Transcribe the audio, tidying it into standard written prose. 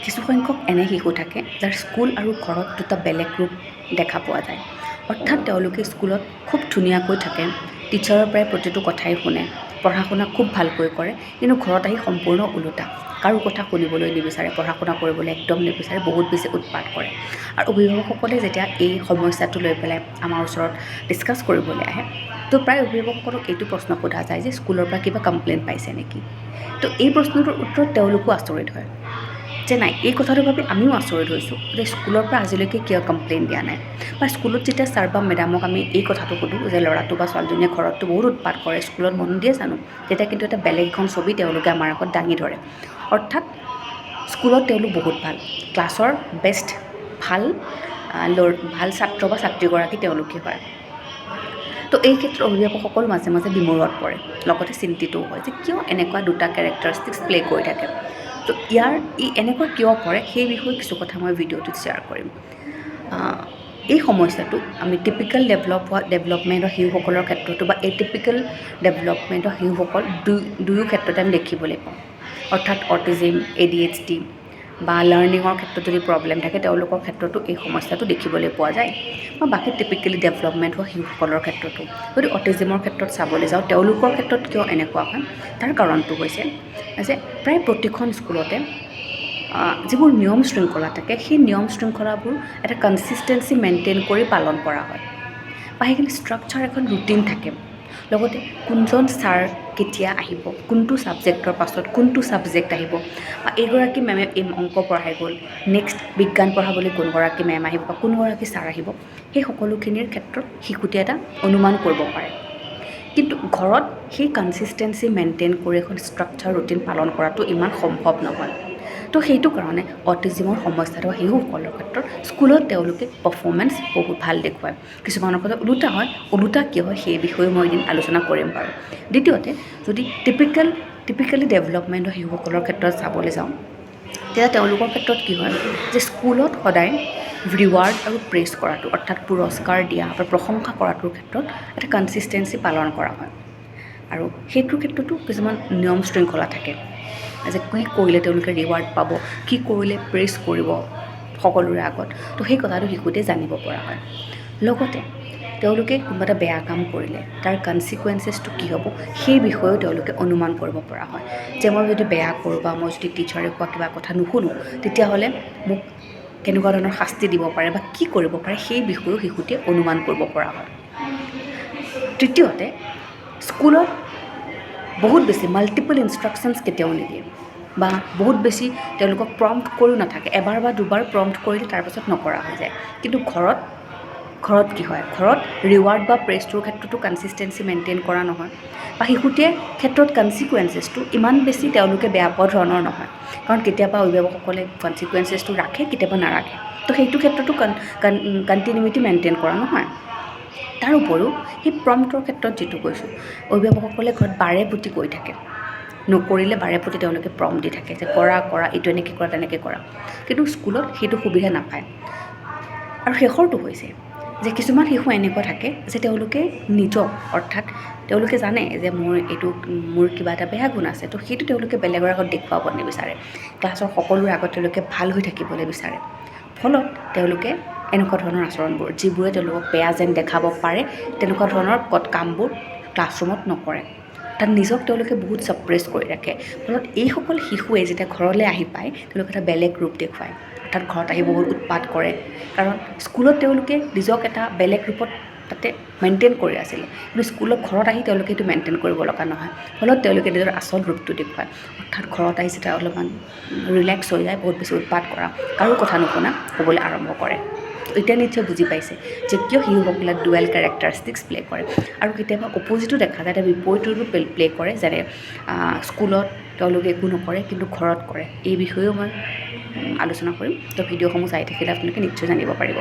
কিছুসংখ্যক এনে শিশু থাকে যাৰ স্কুল আৰু ঘৰত দুটা বেলেগ ৰূপ দেখা পোৱা যায়। অৰ্থাৎ তেওঁলোকে স্কুলত খুব ধুনীয়াকৈ থাকে, টিচাৰৰ পৰাই প্ৰতিটো কথাই শুনে, পঢ়া শুনা খুব ভালকৈ কৰে, কিন্তু ঘৰত আহি সম্পূৰ্ণ ওলোটা। কাৰো কথা শুনিবলৈ নিবিচাৰে, পঢ়া শুনা কৰিবলৈ একদম নিবিচাৰে, বহুত বেছি উৎপাত কৰে। আৰু অভিভাৱকসকলে যেতিয়া এই সমস্যাটো লৈ পেলাই আমাৰ ওচৰত ডিছকাছ কৰিবলৈ আহে, তো প্ৰায় অভিভাৱকসকলক এইটো প্ৰশ্ন সোধা যায় যে স্কুলৰ পৰা কিবা কমপ্লেইন পাইছে নেকি। তো এই প্ৰশ্নটোৰ উত্তৰত তেওঁলোকো আচৰিত হয় যে নাই, এই কথাটো ভাবি আমিও আচৰিত হৈছোঁ যে স্কুলৰ পৰা আজিলৈকে কিয় কমপ্লেইন দিয়া নাই। বা স্কুলত যেতিয়া ছাৰ বা মেডামক আমি এই কথাটো সোধোঁ যে ল'ৰাটো বা ছোৱালীজনীয়ে ঘৰততো বহুত উৎপাত কৰে, স্কুলত মন দিয়ে জানো, তেতিয়া কিন্তু এটা বেলেগ এখন ছবি তেওঁলোকে আমাৰ আগত দাঙি ধৰে। অৰ্থাৎ স্কুলত তেওঁলোক বহুত ভাল, ক্লাছৰ বেষ্ট ভাল ছাত্ৰ বা ছাত্ৰীগৰাকী তেওঁলোকে হয়। তো এই ক্ষেত্ৰত অভিভাৱকসকল মাজে মাজে বিমোৰত পৰে, লগতে চিন্তিতও হয় যে কিয় এনেকুৱা দুটা কেৰেক্টাৰিষ্টিক্স প্লে' কৰি থাকে। তো এনেকুৱা কিয় কৰে সেই বিষয়ে কিছু কথা মই ভিডিঅ'টোত শ্বেয়াৰ কৰিম। এই সমস্যাটো আমি টিপিকেল ডেভেলপমেণ্টৰ শিশুসকলৰ ক্ষেত্ৰতো বা এটিপিকেল ডেভেলপমেণ্টৰ শিশুসকল দুয়ো ক্ষেত্ৰতে আমি দেখিবলৈ পাওঁ। অৰ্থাৎ অটিজিম, ADHD বা লাৰ্ণিঙৰ ক্ষেত্ৰত যদি প্ৰব্লেম থাকে তেওঁলোকৰ ক্ষেত্ৰতো এই সমস্যাটো দেখিবলৈ পোৱা যায়। বা বাকী টিপিকেলি ডেভেলপমেণ্ট হোৱা শিশুসকলৰ ক্ষেত্ৰতো যদি অটিজিমৰ ক্ষেত্ৰত চাবলৈ যাওঁ, তেওঁলোকৰ ক্ষেত্ৰত কিয় এনেকুৱা হয়, তাৰ কাৰণটো হৈছে যে প্ৰায় প্ৰতিখন স্কুলতে যিবোৰ নিয়ম শৃংখলা থাকে, সেই নিয়ম শৃংখলাবোৰ এটা কনচিষ্টেঞ্চি মেইনটেইন কৰি পালন কৰা হয়। বা সেইখিনি ষ্ট্ৰাকচাৰ এখন ৰুটিন থাকে। লগতে কোনজন ছাৰ কেতিয়া আহিব, কোনটো ছাবজেক্টৰ পাছত কোনটো ছাবজেক্ট আহিব, বা এইগৰাকী মেমে এই অংক পঢ়াই গ'ল, নেক্সট বিজ্ঞান পঢ়াবলৈ কোনগৰাকী মেম আহিব বা কোনগৰাকী ছাৰ আহিব, সেই সকলোখিনিৰ ক্ষেত্ৰত শিশুটি এটা অনুমান কৰিব পাৰে। কিন্তু ঘৰত সেই কনচিষ্টেঞ্চি মেইনটেইন কৰি এখন ষ্ট্ৰাকচাৰ ৰুটিন পালন কৰাটো ইমান সম্ভৱ নহয়। তো সেইটো কাৰণে অটিজিমৰ সমস্যা থকা শিশুসকলৰ ক্ষেত্ৰত স্কুলত তেওঁলোকে পাৰফৰ্মেঞ্চ বহুত ভাল দেখুৱায়। কিছুমানৰ ক্ষেত্ৰত ওলোটা হয়, ওলোটা কিয় হয় সেই বিষয়েও মই এদিন আলোচনা কৰিম বাৰু। দ্বিতীয়তে যদি টিপিকেলি ডেভেলপমেণ্টৰ শিশুসকলৰ ক্ষেত্ৰত চাবলৈ যাওঁ, তেতিয়া তেওঁলোকৰ ক্ষেত্ৰত কি হয় যে স্কুলত সদায় ৰিৱাৰ্ড আৰু প্ৰেছ কৰাটো, অৰ্থাৎ পুৰস্কাৰ দিয়া বা প্ৰশংসা কৰাটোৰ ক্ষেত্ৰত এটা কনচিষ্টেঞ্চি পালন কৰা হয়। আৰু সেইটোৰ ক্ষেত্ৰতো কিছুমান নিয়ম শৃংখলা থাকে যে কি কৰিলে তেওঁলোকে ৰিৱাৰ্ড পাব, কি কৰিলে প্ৰেছ কৰিব সকলোৰে আগত। তো সেই কথাটো শিশুতে জানিব পৰা হয়। লগতে তেওঁলোকে কোনোবা এটা বেয়া কাম কৰিলে তাৰ কনচিকুৱেঞ্চেছটো কি হ'ব সেই বিষয়েও তেওঁলোকে অনুমান কৰিব পৰা হয়। যে মই যদি বেয়া কৰোঁ বা মই যদি টিচাৰে কোৱা কিবা কথা নুশুনো, তেতিয়াহ'লে মোক কেনেকুৱা ধৰণৰ শাস্তি দিব পাৰে বা কি কৰিব পাৰে সেই বিষয়েও শিশুটিয়ে অনুমান কৰিব পৰা হয়। তৃতীয়তে, স্কুলত বহুত বেছি মাল্টিপল ইনষ্ট্ৰাকশ্যনছ কেতিয়াও নিদিয়ে বা বহুত বেছি তেওঁলোকক প্ৰম্পট কৰিও নাথাকে। এবাৰ বা দুবাৰ প্ৰম্পট কৰিলে তাৰপাছত নকৰা হৈ যায়। কিন্তু ঘৰত কি হয়, ঘৰত ৰিৱাৰ্ড বা প্ৰেছটোৰ ক্ষেত্ৰতো কনচিষ্টেঞ্চি মেইনটেইন কৰা নহয়। বা শিশুটিয়ে ক্ষেত্ৰত কনচিকুৱেঞ্চেছটো ইমান বেছি তেওঁলোকে বেয়া পোৱা ধৰণৰ নহয়। কাৰণ কেতিয়াবা অভিভাৱকসকলে কনচিকুৱেঞ্চেছটো ৰাখে, কেতিয়াবা নাৰাখে। তো সেইটো ক্ষেত্ৰতো কণ্টিনিউটি মেইনটেইন কৰা নহয়। তাৰ উপৰিও সেই প্ৰম্পটৰ ক্ষেত্ৰত যিটো কৈছোঁ, অভিভাৱকসকলে ঘৰত বাৰে প্ৰতি কৈ থাকে, নকৰিলে বাৰে প্ৰতি তেওঁলোকে প্ৰম্পট দি থাকে যে কৰা এইটো এনেকৈ কৰা তেনেকৈ কৰা। কিন্তু স্কুলত সেইটো সুবিধা নাপায়। আৰু শেষৰটো হৈছে যে কিছুমান শিশু এনেকুৱা থাকে যে তেওঁলোকে নিজক, অৰ্থাৎ তেওঁলোকে জানে যে মোৰ কিবা এটা বেয়া গুণ আছে, তো সেইটো তেওঁলোকে বেলেগৰ আগত দেখুৱাব নিবিচাৰে। ক্লাছৰ সকলোৰে আগত তেওঁলোকে ভাল হৈ থাকিবলৈ বিচাৰে। ফলত তেওঁলোকে এনেকুৱা ধৰণৰ আচৰণবোৰ, যিবোৰে তেওঁলোকক বেয়া যেন দেখাব পাৰে, তেনেকুৱা ধৰণৰ কামবোৰ ক্লাছৰুমত নকৰে। তাত নিজক তেওঁলোকে বহুত ছাপ্ৰেছ কৰি ৰাখে। ফলত এইসকল শিশুৱে যেতিয়া ঘৰলৈ আহি পায়, তেওঁলোকে এটা বেলেগ ৰূপ দেখুৱায়। অৰ্থাৎ ঘৰত আহি বহুত উৎপাত কৰে, কাৰণ স্কুলত তেওঁলোকে নিজক এটা বেলেগ ৰূপত তাতে মেইনটেইন কৰি আছিলে। কিন্তু ঘৰত আহি তেওঁলোকে এইটো মেইনটেইন কৰিব লগা নহয়। ফলত তেওঁলোকে নিজৰ আচল ৰূপটো দেখুৱায়। অৰ্থাৎ ঘৰত আহি যেতিয়া অলপমান ৰিলেক্স হৈ যায়, বহুত বেছি উৎপাত কৰা, কাৰো কথা নুশুনা হ'বলৈ আৰম্ভ কৰে। এতিয়া নিশ্চয় বুজি পাইছে যে কিয় শিশুসকলে ডুৱেল কেৰেক্টাৰিষ্টিক্স প্লে' কৰে। আৰু কেতিয়াবা অপজিটো দেখা যায়, বিপৰীতটো প্লে' কৰে, যেনে স্কুলত তেওঁলোকে একো নকৰে কিন্তু ঘৰত কৰে। এই বিষয়েও মই আলোচনা কৰিম। তো ভিডিঅ'সমূহ চাই থাকিলে আপোনালোকে নিশ্চয় জানিব পাৰিব।